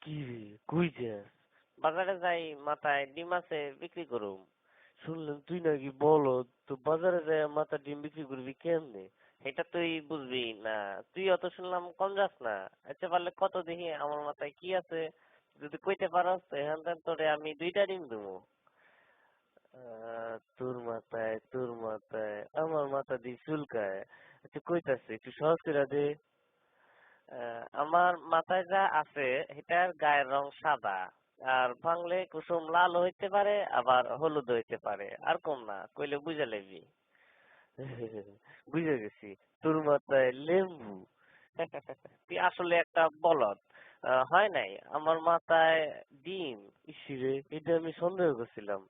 কি রে, কই যাস? বাজারে যাই, মাথায় ডিম আছে, বিক্রি করুম। শুনলাম তুই নাকি বলদ, তো বাজারে যায় মাথা ডিম বিক্রি করবি কেমনে? এটা তুই বুঝবি না। তুই অত শুনলাম কম যাস না। আচ্ছা পারলে কত দেখি আমার মাথায় কি আছে, যদি কইতে পারস তো এখান থেকে তোরে আমি 2টা ডিম দেবো। তোর মাথায় আমার মাথা দিয়ে চুলকায়। আচ্ছা কইতাছে একটু সহজ করে দে। আমার মাথায় যা আছে এটার গায়ের রং সাদা, আর ভাঙলে কুসুম লাল হইতে পারে, আবার হলুদ হইতে পারে, আর কম না, কইলে বুঝে লবি। বুঝে গেছি, তোর মাথায় লেম্বু। তুই আসলে একটা বলদ। হয় নাই, আমার মাথায় ডিম। ইসিরে, এটা আমি সন্দেহ করছিলাম।